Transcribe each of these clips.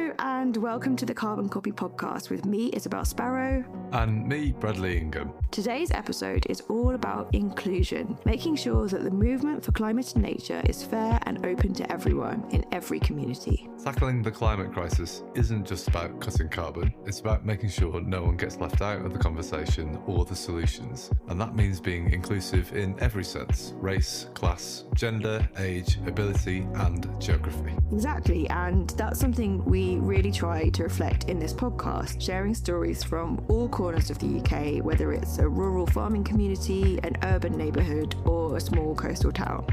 Hello and welcome to the Carbon Copy podcast with me, Isabelle Sparrow. And me, Bradley Ingham. Today's episode is all about inclusion, making sure that the movement for climate and nature is fair and open to everyone in every community. Tackling the climate crisis isn't just about cutting carbon, it's about making sure no one gets left out of the conversation or the solutions. And that means being inclusive in every sense: race, class, gender, age, ability, and geography. Exactly, and that's something we really try to reflect in this podcast, sharing stories from all corners of the UK, whether it's a rural farming community, an urban neighbourhood, or a small coastal town.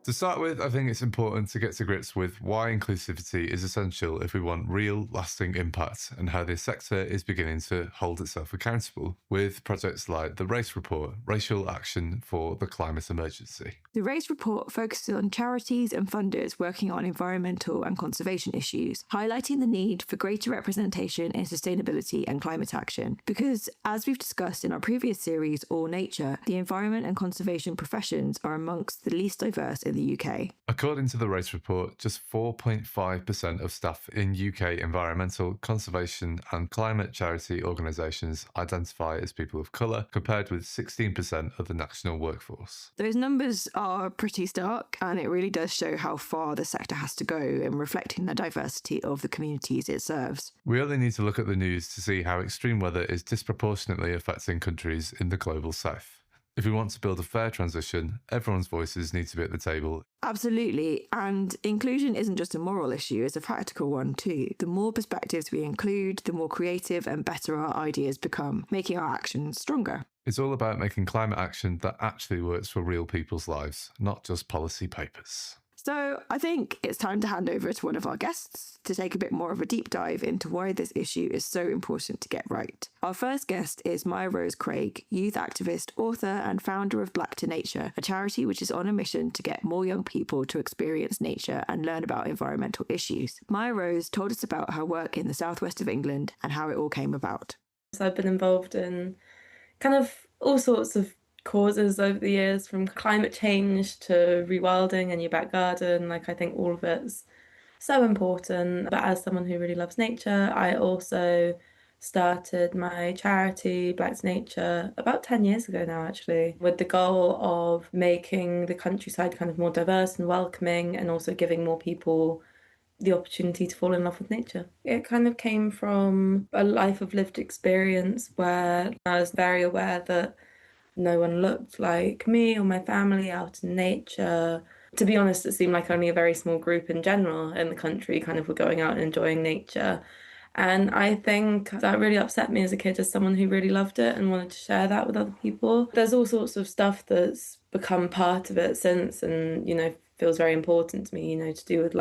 To start with, I think it's important to get to grips with why inclusivity is essential if we want real, lasting impact, and how this sector is beginning to hold itself accountable with projects like the RACE report, Racial Action for the Climate Emergency. The RACE report focuses on charities and funders working on environmental and conservation issues, highlighting the need for greater representation in sustainability and climate action. Because, as we've discussed in our previous series, All Nature, the environment and conservation professions are amongst the least diverse in the UK. According to the RACE report, just 4.5% of staff in UK environmental, conservation and climate charity organisations identify as people of colour, compared with 16% of the national workforce. Those numbers are pretty stark, and it really does show how far the sector has to go in reflecting the diversity of the communities it serves. We only need to look at the news to see how extreme weather is disproportionately affecting countries in the global south. If we want to build a fair transition, everyone's voices need to be at the table. Absolutely, and inclusion isn't just a moral issue, it's a practical one too. The more perspectives we include, the more creative and better our ideas become, making our actions stronger. It's all about making climate action that actually works for real people's lives, not just policy papers. So I think it's time to hand over to one of our guests to take a bit more of a deep dive into why this issue is so important to get right. Our first guest is Mya-Rose Craig, youth activist, author and founder of Black to Nature, a charity which is on a mission to get more young people to experience nature and learn about environmental issues. Mya-Rose told us about her work in the southwest of England and how it all came about. So I've been involved in kind of all sorts of causes over the years, from climate change to rewilding in your back garden. I think all of it's so important. But as someone who really loves nature, I also started my charity, Black to Nature, about 10 years ago now, actually, with the goal of making the countryside kind of more diverse and welcoming, and also giving more people the opportunity to fall in love with nature. It kind of came from a life of lived experience where I was very aware that no one looked like me or my family out in nature. To be honest, it seemed like only a very small group in general in the country kind of were going out and enjoying nature. And I think that really upset me as a kid, as someone who really loved it and wanted to share that with other people. There's all sorts of stuff that's become part of it since, and, feels very important to me, to do with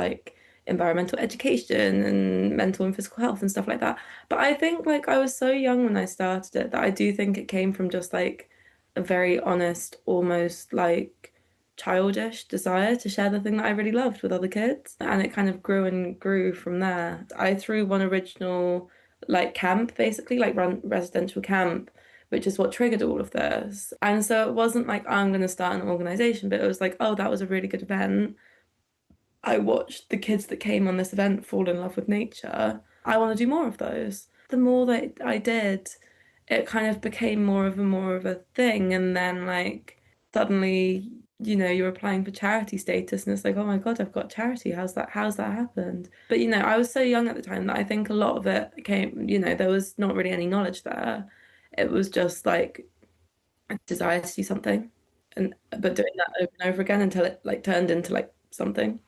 environmental education and mental and physical health and stuff like that. But I think I was so young when I started it that I do think it came from just a very honest, almost childish desire to share the thing that I really loved with other kids. And it kind of grew and grew from there. I threw one original camp, basically, residential camp, which is what triggered all of this. And so it wasn't I'm going to start an organisation, but it was oh, that was a really good event. I watched the kids that came on this event fall in love with nature. I want to do more of those. The more that I did, it kind of became more of a thing. And then suddenly, you're applying for charity status, and it's oh my God, I've got charity. How's that happened? But, I was so young at the time that I think a lot of it came, there was not really any knowledge there. It was just a desire to do something, but doing that over and over again until it turned into something.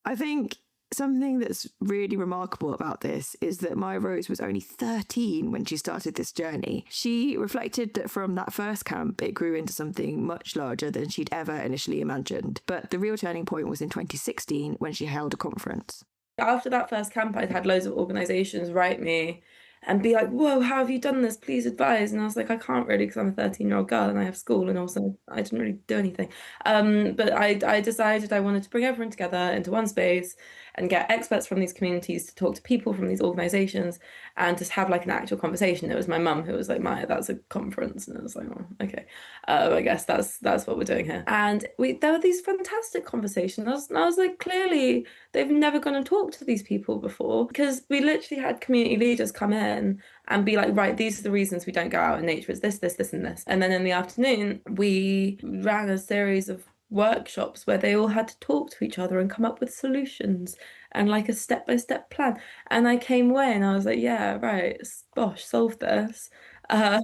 I think something that's really remarkable about this is that Mya-Rose was only 13 when she started this journey. She reflected that from that first camp, it grew into something much larger than she'd ever initially imagined. But the real turning point was in 2016 when she held a conference. After that first camp, I'd had loads of organisations write me and be like, whoa, how have you done this? Please advise. And I was like, I can't really because I'm a 13-year-old girl and I have school, and also I didn't really do anything. But I decided I wanted to bring everyone together into one space and get experts from these communities to talk to people from these organizations and just have like an actual conversation. It was my mum who was like, Maya, that's a conference. And I was like, oh, okay. I guess that's what we're doing here. And there were these fantastic conversations. And I was like, clearly they've never gone and talked to these people before, because we literally had community leaders come in and be like, right, these are the reasons we don't go out in nature. It's this, this, this, and this. And then in the afternoon, we ran a series of workshops where they all had to talk to each other and come up with solutions and like a step-by-step plan. And I came away and I was like, yeah, right, gosh, solve this. And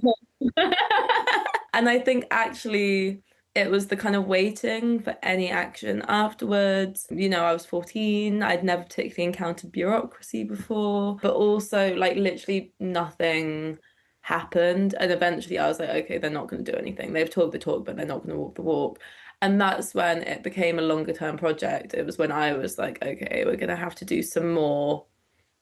I think actually it was the kind of waiting for any action afterwards. I was 14. I'd never particularly encountered bureaucracy before, but also like literally nothing happened. And eventually I was like, okay, they're not going to do anything. They've talked the talk, but they're not going to walk the walk. And that's when it became a longer term project. It was when I was like, okay, we're going to have to do some more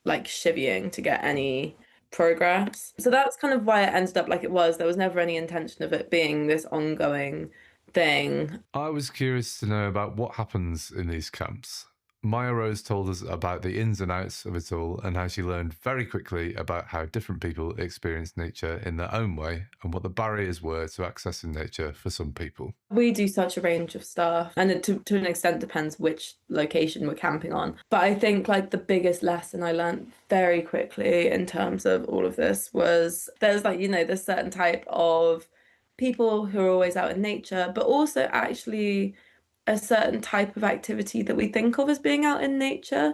like chivying to get any progress. So that's kind of why it ended up like it was. There was never any intention of it being this ongoing thing. I was curious to know about what happens in these camps. Mya-Rose told us about the ins and outs of it all and how she learned very quickly about how different people experience nature in their own way and what the barriers were to accessing nature for some people. We do such a range of stuff, and it to an extent depends which location we're camping on. But I think like the biggest lesson I learned very quickly in terms of all of this was there's like, this certain type of people who are always out in nature, but also actually a certain type of activity that we think of as being out in nature.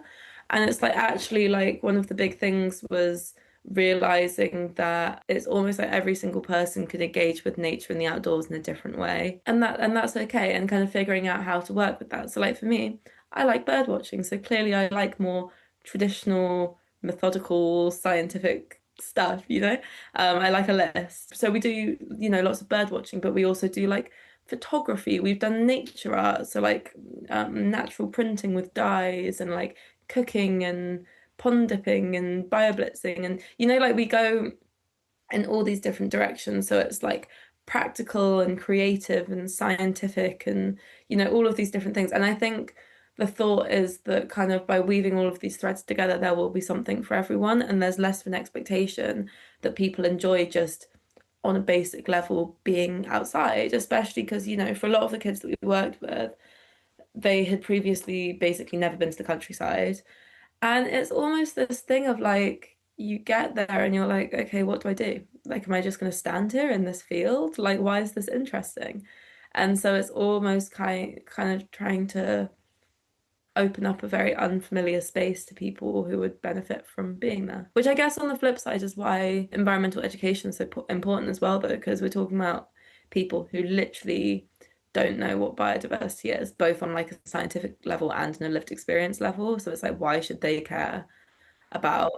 And it's like actually like one of the big things was realizing that it's almost like every single person could engage with nature and the outdoors in a different way. And that's okay, and kind of figuring out how to work with that. So like for me, I like bird watching. So clearly I like more traditional, methodical, scientific stuff, I like a list. So we do, lots of bird watching, but we also do like photography. We've done nature art, so like natural printing with dyes, and like cooking and pond dipping and bioblitzing, and like we go in all these different directions. So it's like practical and creative and scientific and all of these different things. And I think the thought is that kind of by weaving all of these threads together, there will be something for everyone, and there's less of an expectation that people enjoy just on a basic level being outside, especially because, for a lot of the kids that we worked with, they had previously basically never been to the countryside. And it's almost this thing of like, you get there and you're like, okay, what do I do? Like, am I just going to stand here in this field? Like, why is this interesting? And so it's almost kind of trying to open up a very unfamiliar space to people who would benefit from being there. Which I guess on the flip side is why environmental education is so important as well, though, because we're talking about people who literally don't know what biodiversity is, both on like a scientific level and in a lived experience level. So it's like, why should they care about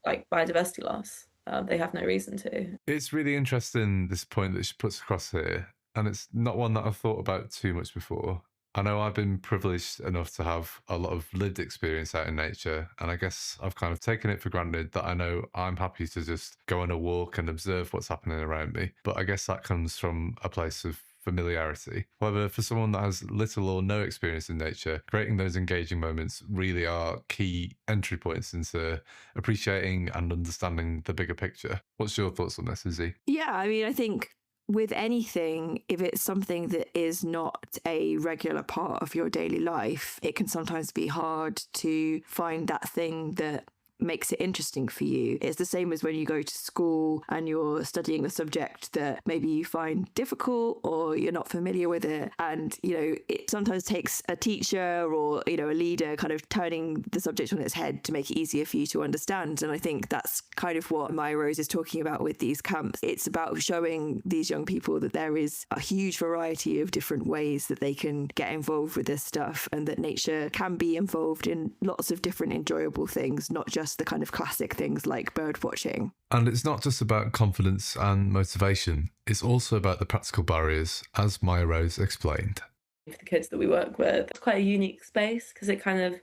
like biodiversity loss? They have no reason to. It's really interesting, this point that she puts across here, and it's not one that I've thought about too much before. I know I've been privileged enough to have a lot of lived experience out in nature, and I guess I've kind of taken it for granted that I know I'm happy to just go on a walk and observe what's happening around me. But I guess that comes from a place of familiarity. However, for someone that has little or no experience in nature, creating those engaging moments really are key entry points into appreciating and understanding the bigger picture. What's your thoughts on this, Izzy? Yeah, I mean, I think with anything, if it's something that is not a regular part of your daily life, it can sometimes be hard to find that thing that makes it interesting for you. It's the same as when you go to school and you're studying the subject that maybe you find difficult or you're not familiar with it. And, it sometimes takes a teacher or, a leader kind of turning the subject on its head to make it easier for you to understand. And I think that's kind of what Mya-Rose is talking about with these camps. It's about showing these young people that there is a huge variety of different ways that they can get involved with this stuff, and that nature can be involved in lots of different enjoyable things, not just the kind of classic things like bird watching. And it's not just about confidence and motivation, it's also about the practical barriers, as Mya-Rose explained. For the kids that we work with, it's quite a unique space because it kind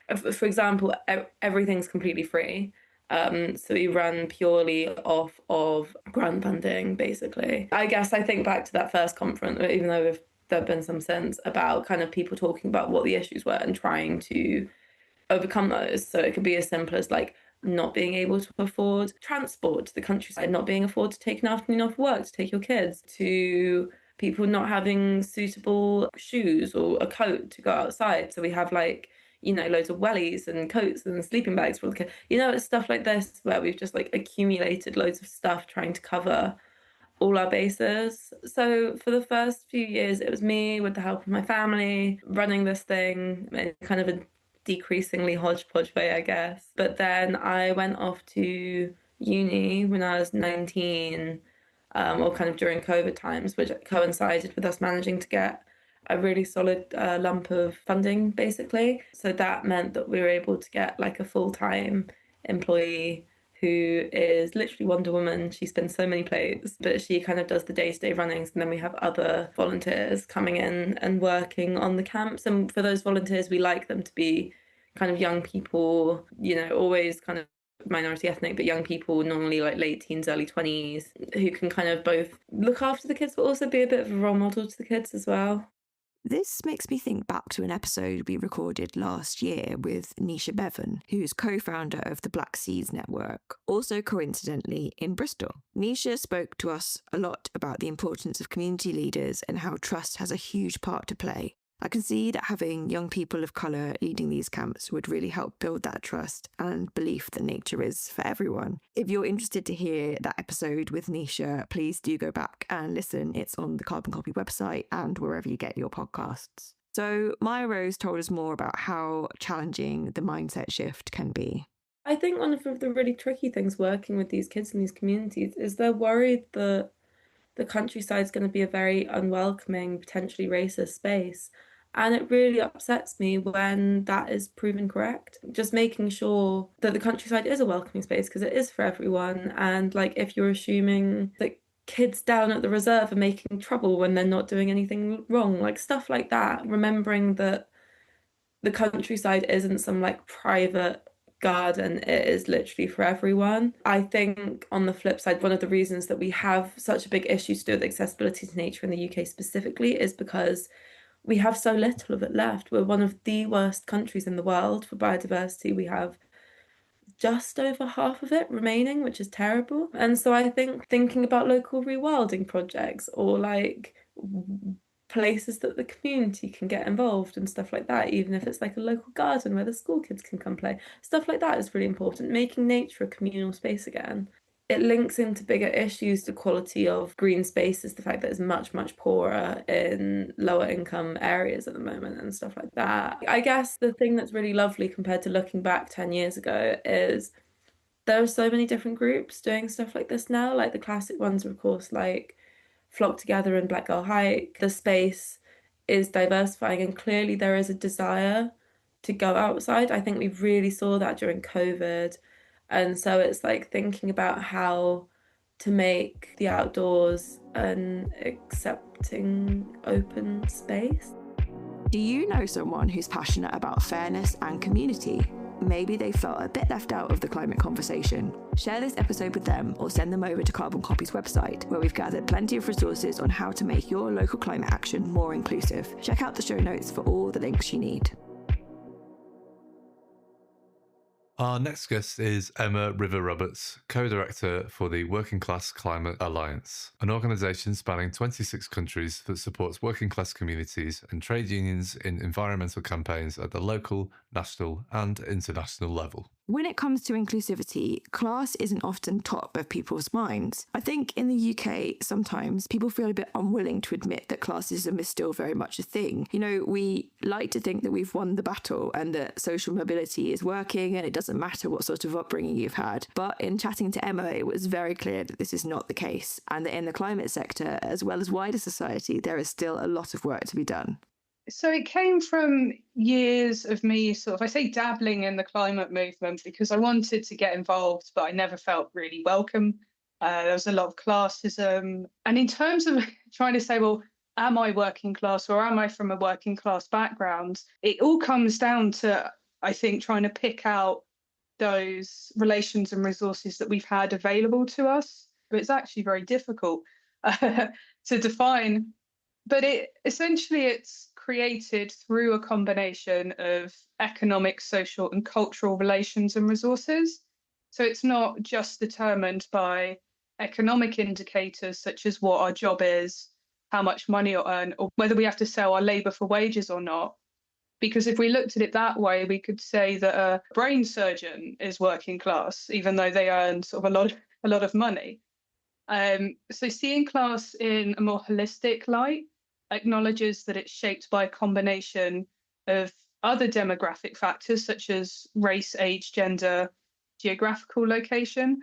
of, for example, everything's completely free. So we run purely off of grant funding, basically. I guess I think back to that first conference, even though there have been some since, about kind of people talking about what the issues were and trying to overcome those. So it could be as simple as like not being able to afford transport to the countryside, not being able to take an afternoon off work to take your kids, to people not having suitable shoes or a coat to go outside. So we have like, loads of wellies and coats and sleeping bags for the kids. It's stuff like this where we've just like accumulated loads of stuff trying to cover all our bases. So for the first few years, it was me with the help of my family running this thing in kind of a decreasingly hodgepodge way, I guess. But then I went off to uni when I was 19, or kind of during COVID times, which coincided with us managing to get a really solid lump of funding, basically. So that meant that we were able to get like a full-time employee who is literally Wonder Woman. She spins so many plates, but she kind of does the day-to-day runnings. And then we have other volunteers coming in and working on the camps. And for those volunteers, we like them to be kind of young people, always kind of minority ethnic, but young people, normally like late teens, early 20s, who can kind of both look after the kids, but also be a bit of a role model to the kids as well. This makes me think back to an episode we recorded last year with Nisha Bevan, who's co-founder of the Black Seeds Network, also coincidentally in Bristol. Nisha spoke to us a lot about the importance of community leaders and how trust has a huge part to play. I can see that having young people of colour leading these camps would really help build that trust and belief that nature is for everyone. If you're interested to hear that episode with Nisha, please do go back and listen. It's on the Carbon Copy website and wherever you get your podcasts. So Mya-Rose told us more about how challenging the mindset shift can be. I think one of the really tricky things working with these kids in these communities is they're worried that the countryside is going to be a very unwelcoming, potentially racist space. And it really upsets me when that is proven correct. Just making sure that the countryside is a welcoming space, because it is for everyone. And like, if you're assuming that kids down at the reserve are making trouble when they're not doing anything wrong, like stuff like that, remembering that the countryside isn't some like private garden, it is literally for everyone. I think on the flip side, one of the reasons that we have such a big issue to do with accessibility to nature in the UK specifically is because we have so little of it left. We're one of the worst countries in the world for biodiversity. We have just over half of it remaining, which is terrible. And so I think thinking about local rewilding projects or like places that the community can get involved and stuff like that, even if it's like a local garden where the school kids can come play, stuff like that is really important. Making nature a communal space again. It links into bigger issues, the quality of green spaces, the fact that it's much, much poorer in lower income areas at the moment and stuff like that. I guess the thing that's really lovely compared to looking back 10 years ago is there are so many different groups doing stuff like this now. Like the classic ones are, of course, like Flock Together and Black Girl Hike. The space is diversifying and clearly there is a desire to go outside. I think we really saw that during COVID. And so it's like thinking about how to make the outdoors an accepting, open space. Do you know someone who's passionate about fairness and community? Maybe they felt a bit left out of the climate conversation. Share this episode with them or send them over to Carbon Copy's website, where we've gathered plenty of resources on how to make your local climate action more inclusive. Check out the show notes for all the links you need. Our next guest is Emma River-Roberts, co-director for the Working Class Climate Alliance, an organisation spanning 26 countries that supports working class communities and trade unions in environmental campaigns at the local, national and international level. When it comes to inclusivity, class isn't often top of people's minds. I think in the UK, sometimes people feel a bit unwilling to admit that classism is still very much a thing. We like to think that we've won the battle and that social mobility is working and it doesn't matter what sort of upbringing you've had. But in chatting to Emma, it was very clear that this is not the case and that in the climate sector, as well as wider society, there is still a lot of work to be done. So it came from years of me I say dabbling in the climate movement because I wanted to get involved, but I never felt really welcome. There was a lot of classism. And in terms of trying to say, well, am I working class or am I from a working class background? It all comes down to, I think, trying to pick out those relations and resources that we've had available to us. But it's actually very difficult to define. But it's created through a combination of economic, social, and cultural relations and resources. So it's not just determined by economic indicators such as what our job is, how much money you earn, or whether we have to sell our labour for wages or not. Because if we looked at it that way, we could say that a brain surgeon is working class, even though they earn sort of a lot of money. So seeing class in a more holistic light acknowledges that it's shaped by a combination of other demographic factors such as race, age, gender, geographical location,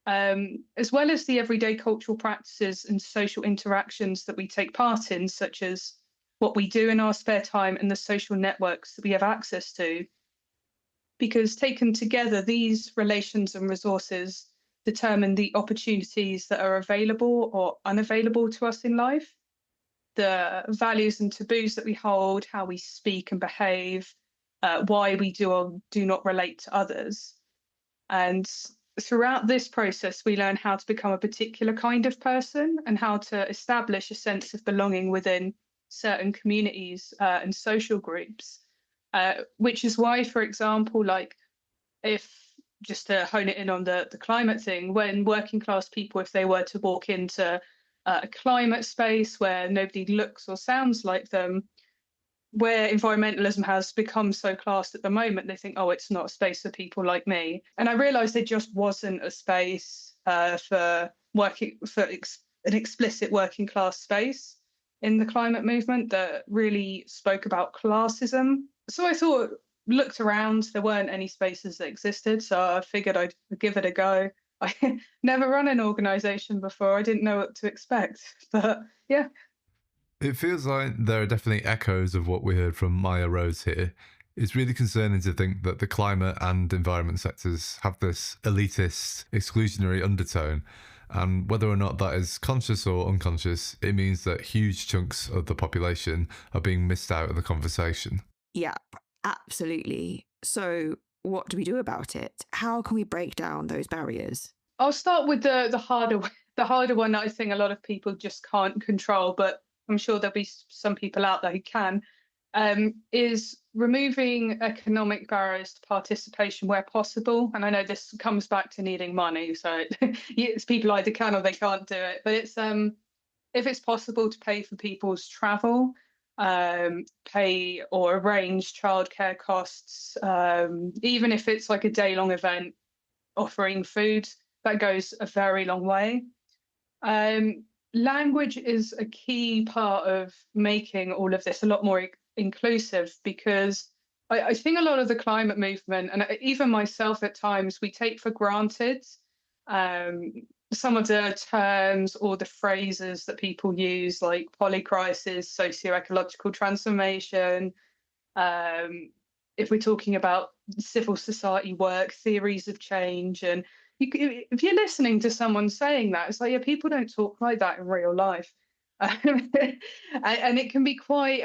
as well as the everyday cultural practices and social interactions that we take part in, such as what we do in our spare time and the social networks that we have access to. Because taken together, these relations and resources determine the opportunities that are available or unavailable to us in life, the values and taboos that we hold, how we speak and behave, why we do or do not relate to others. And throughout this process, we learn how to become a particular kind of person and how to establish a sense of belonging within certain communities and social groups, which is why, for example, like if just to hone it in on the climate thing, when working class people, if they were to walk into a climate space where nobody looks or sounds like them, where environmentalism has become so classed at the moment, they think, oh, it's not a space for people like me. And I realised there just wasn't a space for an explicit working class space in the climate movement that really spoke about classism. So I looked around, there weren't any spaces that existed, so I figured I'd give it a go. I never run an organisation before, I didn't know what to expect, but yeah. It feels like there are definitely echoes of what we heard from Mya-Rose here. It's really concerning to think that the climate and environment sectors have this elitist, exclusionary undertone. And whether or not that is conscious or unconscious, it means that huge chunks of the population are being missed out of the conversation. Yeah, absolutely. So what do we do about it? How can we break down those barriers? I'll start with the harder one that I think a lot of people just can't control, but I'm sure there'll be some people out there who can, is removing economic barriers to participation where possible. And I know this comes back to needing money, so it's people either can or they can't do it. But it's if it's possible to pay for people's travel, pay or arrange childcare costs, even if it's like a day-long event, offering food, that goes a very long way. Language is a key part of making all of this a lot more inclusive, because I think a lot of the climate movement, and even myself at times, we take for granted some of the terms or the phrases that people use, like polycrisis, socio-ecological transformation. If we're talking about civil society work, theories of change, and if you're listening to someone saying that, it's like, yeah, people don't talk like that in real life. And it can be quite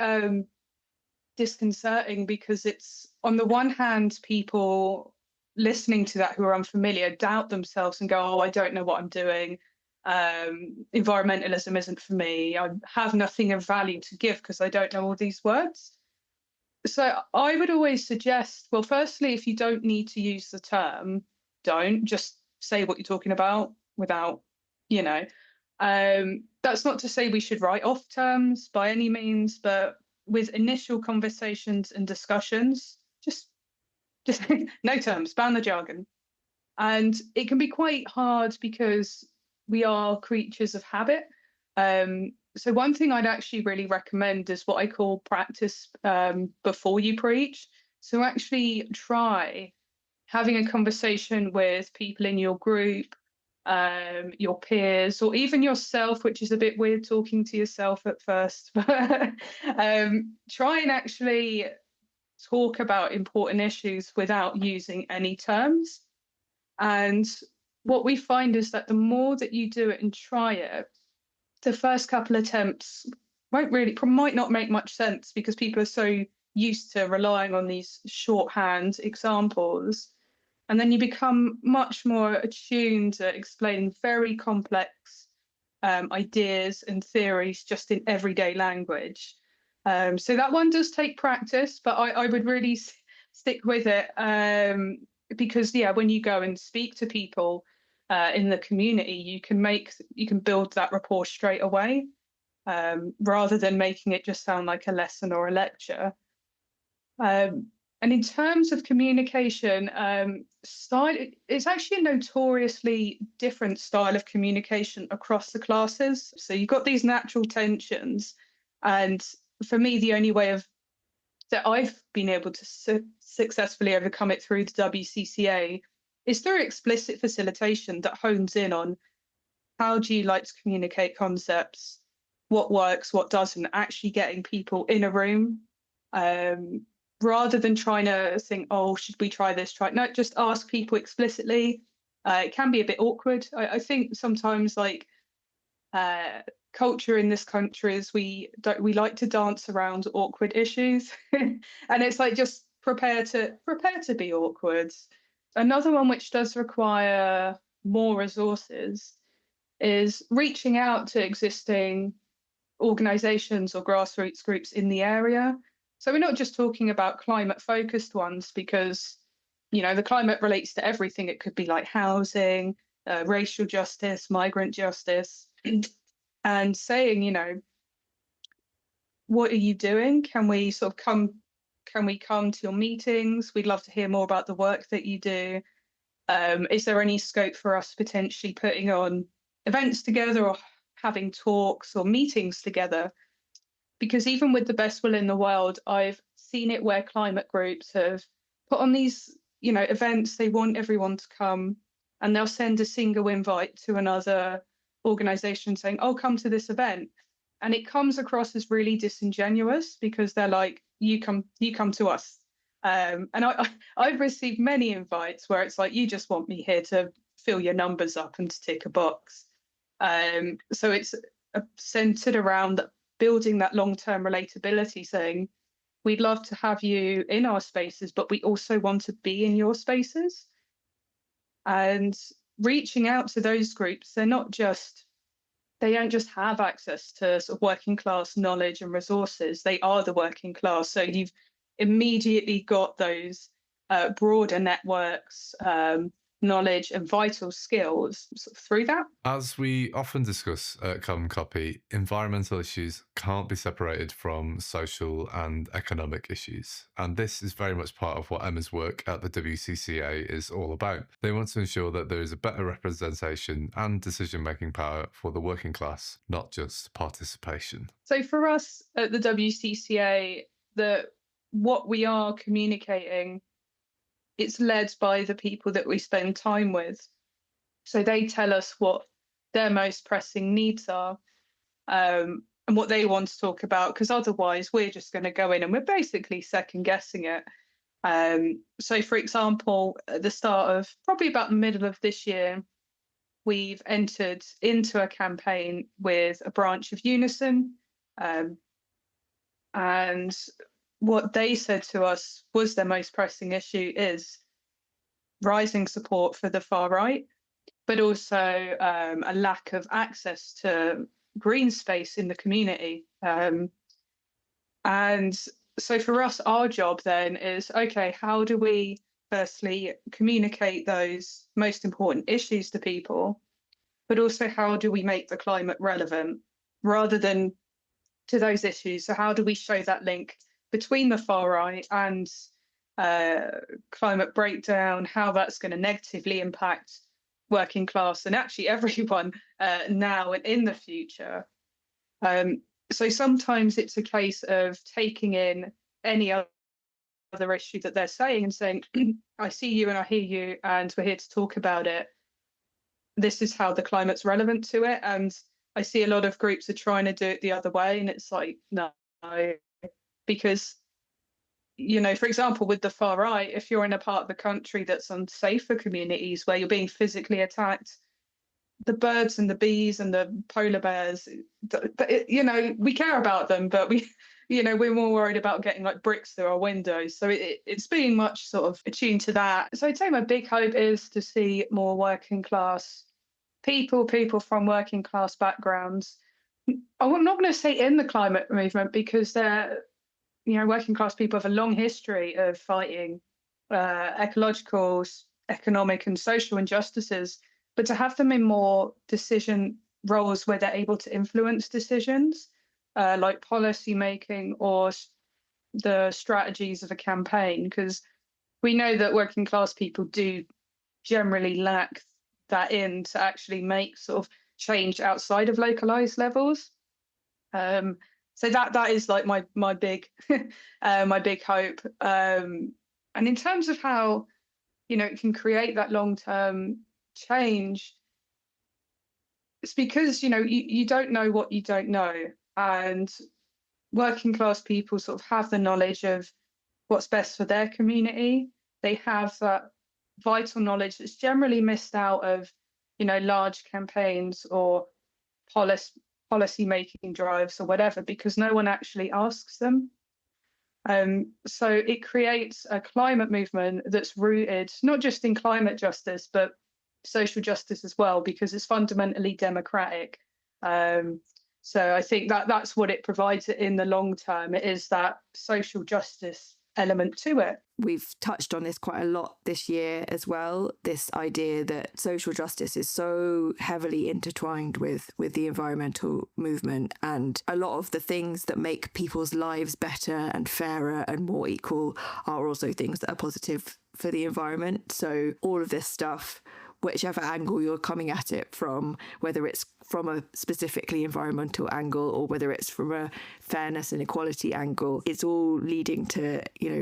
disconcerting, because it's, on the one hand, people listening to that who are unfamiliar doubt themselves and go, oh, I don't know what I'm doing. Environmentalism isn't for me. I have nothing of value to give because I don't know all these words. So I would always suggest, well, firstly, if you don't need to use the term, don't just say what you're talking about without, that's not to say we should write off terms by any means, but with initial conversations and discussions, just no terms, ban the jargon. And it can be quite hard because we are creatures of habit. So one thing I'd actually really recommend is what I call practice before you preach. So actually try having a conversation with people in your group, your peers, or even yourself, which is a bit weird talking to yourself at first. But try and actually talk about important issues without using any terms. And what we find is that the more that you do it and try it, the first couple attempts might not make much sense, because people are so used to relying on these shorthand examples. And then you become much more attuned to explaining very complex ideas and theories just in everyday language. So that one does take practice, but I would really stick with it because, when you go and speak to people in the community, you can build that rapport straight away rather than making it just sound like a lesson or a lecture. And in terms of communication, style, it's actually a notoriously different style of communication across the classes. So you've got these natural tensions. And for me, the only way that I've been able to successfully overcome it through the WCCA is through explicit facilitation that hones in on how do you like to communicate concepts, what works, what doesn't, actually getting people in a room. Rather than trying to think, oh, should we try this? No, just ask people explicitly. It can be a bit awkward. I think sometimes culture in this country is we like to dance around awkward issues, and it's like just prepare to be awkward. Another one which does require more resources is reaching out to existing organisations or grassroots groups in the area. So we're not just talking about climate-focused ones because, the climate relates to everything. It could be like housing, racial justice, migrant justice, and saying, what are you doing? Can we come to your meetings? We'd love to hear more about the work that you do. Is there any scope for us potentially putting on events together or having talks or meetings together? Because even with the best will in the world, I've seen it where climate groups have put on these, events. They want everyone to come, and they'll send a single invite to another organisation saying, "Oh, come to this event," and it comes across as really disingenuous because they're like, "You come to us." And I've received many invites where it's like, "You just want me here to fill your numbers up and to tick a box." So it's centred around building that long-term relatability, saying, we'd love to have you in our spaces, but we also want to be in your spaces. And reaching out to those groups, they don't just have access to working class knowledge and resources. They are the working class. So you've immediately got those broader networks, knowledge and vital skills through that. As we often discuss at Common Copy, environmental issues can't be separated from social and economic issues. And this is very much part of what Emma's work at the WCCA is all about. They want to ensure that there is a better representation and decision-making power for the working class, not just participation. So for us at the WCCA, what we are communicating, it's led by the people that we spend time with. So they tell us what their most pressing needs are and what they want to talk about, because otherwise we're just going to go in and we're basically second guessing it. So, for example, at the start of probably about the middle of this year, we've entered into a campaign with a branch of Unison. And what they said to us was their most pressing issue is rising support for the far right, but also a lack of access to green space in the community. And so for us, our job then is, okay, how do we firstly communicate those most important issues to people, but also how do we make the climate relevant rather than to those issues? So how do we show that link between the far right and climate breakdown, how that's going to negatively impact working class and actually everyone now and in the future. So sometimes it's a case of taking in any other issue that they're saying and saying, I see you and I hear you and we're here to talk about it. This is how the climate's relevant to it. And I see a lot of groups are trying to do it the other way. And it's like, no, because, for example, with the far right, if you're in a part of the country that's unsafe for communities where you're being physically attacked, the birds and the bees and the polar bears, we care about them, but we're more worried about getting like bricks through our windows. So it's being much sort of attuned to that. So I'd say my big hope is to see more working class people from working class backgrounds. I'm not going to say in the climate movement, because they're, working class people have a long history of fighting ecological, economic and social injustices, but to have them in more decision roles where they're able to influence decisions, like policy making or the strategies of a campaign, because we know that working class people do generally lack that to actually make sort of change outside of localized levels. So that is like my big my big hope. And in terms of how it can create that long-term change, it's because you don't know what you don't know, and working class people sort of have the knowledge of what's best for their community. They have that vital knowledge that's generally missed out of large campaigns or policy making drives or whatever, because no one actually asks them. So it creates a climate movement that's rooted not just in climate justice, but social justice as well, because it's fundamentally democratic. So I think that's what it provides in the long term. It is that social justice element to it. We've touched on this quite a lot this year as well, this idea that social justice is so heavily intertwined with the environmental movement, and a lot of the things that make people's lives better and fairer and more equal are also things that are positive for the environment. So all of this stuff, whichever angle you're coming at it from, whether it's from a specifically environmental angle or whether it's from a fairness and equality angle, it's all leading to,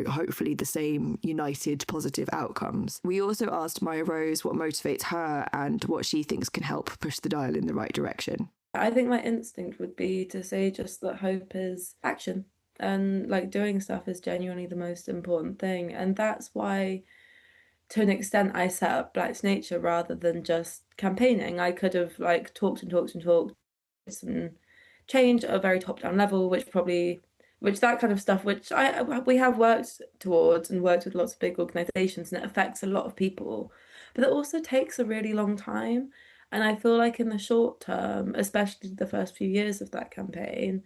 hopefully the same united positive outcomes. We also asked Mya-Rose what motivates her and what she thinks can help push the dial in the right direction. I think my instinct would be to say just that hope is action, and like doing stuff is genuinely the most important thing. And that's why, to an extent, I set up Black to Nature rather than just campaigning. I could have talked and change at a very top-down level, which that kind of stuff, which we have worked towards and worked with lots of big organisations, and it affects a lot of people. But it also takes a really long time. And I feel like in the short term, especially the first few years of that campaign,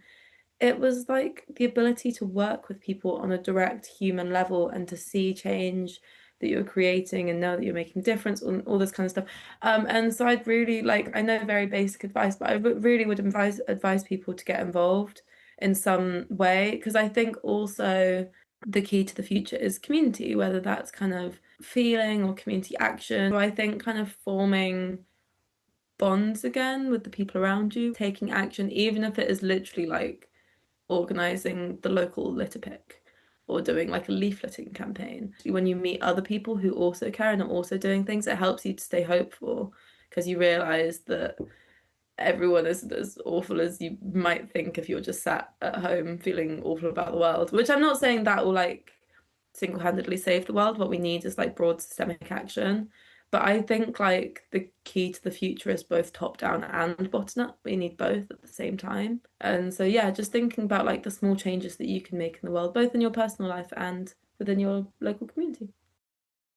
it was like the ability to work with people on a direct human level and to see change that you're creating and know that you're making a difference, and all this kind of stuff. And so I'd really I know very basic advice, but I really would advise people to get involved in some way, because I think also the key to the future is community, whether that's kind of feeling or community action. So I think kind of forming bonds again with the people around you, taking action, even if it is literally organising the local litter pick or doing a leafleting campaign. When you meet other people who also care and are also doing things, it helps you to stay hopeful, because you realise that everyone isn't as awful as you might think if you're just sat at home feeling awful about the world, which I'm not saying that will single-handedly save the world. What we need is broad systemic action. But I think the key to the future is both top down and bottom up. We need both at the same time. And so, yeah, just thinking about the small changes that you can make in the world, both in your personal life and within your local community.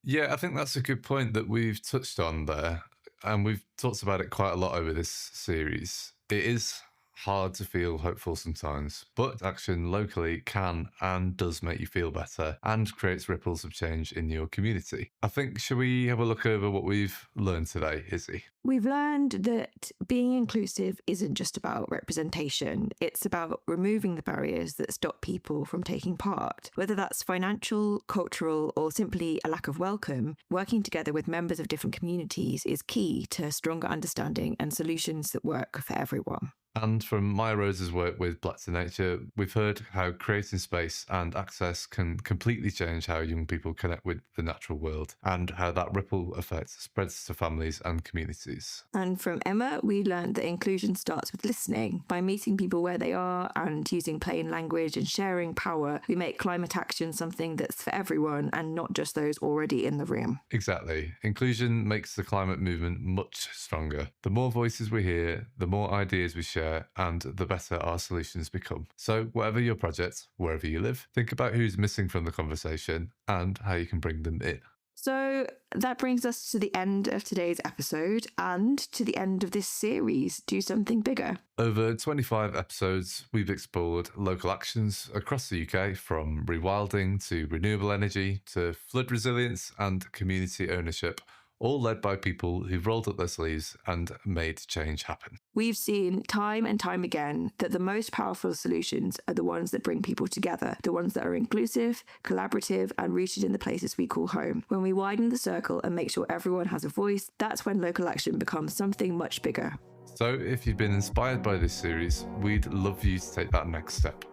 Yeah, I think that's a good point that we've touched on there. And we've talked about it quite a lot over this series. It is hard to feel hopeful sometimes, but action locally can and does make you feel better and creates ripples of change in your community. I think, shall we have a look over what we've learned today, Izzy? We've learned that being inclusive isn't just about representation. It's about removing the barriers that stop people from taking part. Whether that's financial, cultural, or simply a lack of welcome, working together with members of different communities is key to stronger understanding and solutions that work for everyone. And from Mya-Rose's work with Black to Nature, we've heard how creating space and access can completely change how young people connect with the natural world, and how that ripple effect spreads to families and communities. And from Emma, we learned that inclusion starts with listening. By meeting people where they are and using plain language and sharing power, we make climate action something that's for everyone and not just those already in the room. Exactly. Inclusion makes the climate movement much stronger. The more voices we hear, the more ideas we share, share, and the better our solutions become. So whatever your project, wherever you live, think about who's missing from the conversation and how you can bring them in. So that brings us to the end of today's episode and to the end of this series, Do Something Bigger. Over 25 episodes, we've explored local actions across the UK, from rewilding to renewable energy to flood resilience and community ownership, all led by people who've rolled up their sleeves and made change happen. We've seen time and time again that the most powerful solutions are the ones that bring people together, the ones that are inclusive, collaborative, and rooted in the places we call home. When we widen the circle and make sure everyone has a voice, that's when local action becomes something much bigger. So if you've been inspired by this series, we'd love you to take that next step.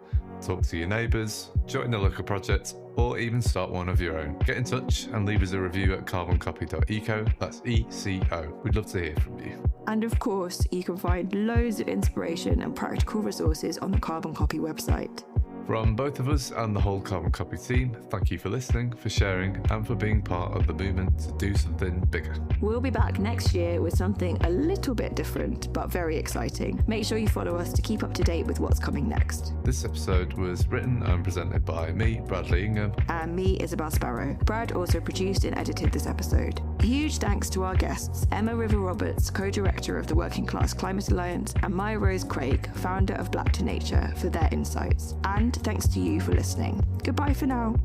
Talk to your neighbours, join a local project, or even start one of your own. Get in touch and leave us a review at carboncopy.eco, that's ECO. We'd love to hear from you. And of course, you can find loads of inspiration and practical resources on the Carbon Copy website. From both of us and the whole Carbon Copy team, thank you for listening, for sharing, and for being part of the movement to do something bigger. We'll be back next year with something a little bit different, but very exciting. Make sure you follow us to keep up to date with what's coming next. This episode was written and presented by me, Bradley Ingham. And me, Isabelle Sparrow. Brad also produced and edited this episode. Huge thanks to our guests, Emma River Roberts, co-director of the Working Class Climate Alliance, and Mya-Rose Craig, founder of Black to Nature, for their insights. And thanks to you for listening. Goodbye for now.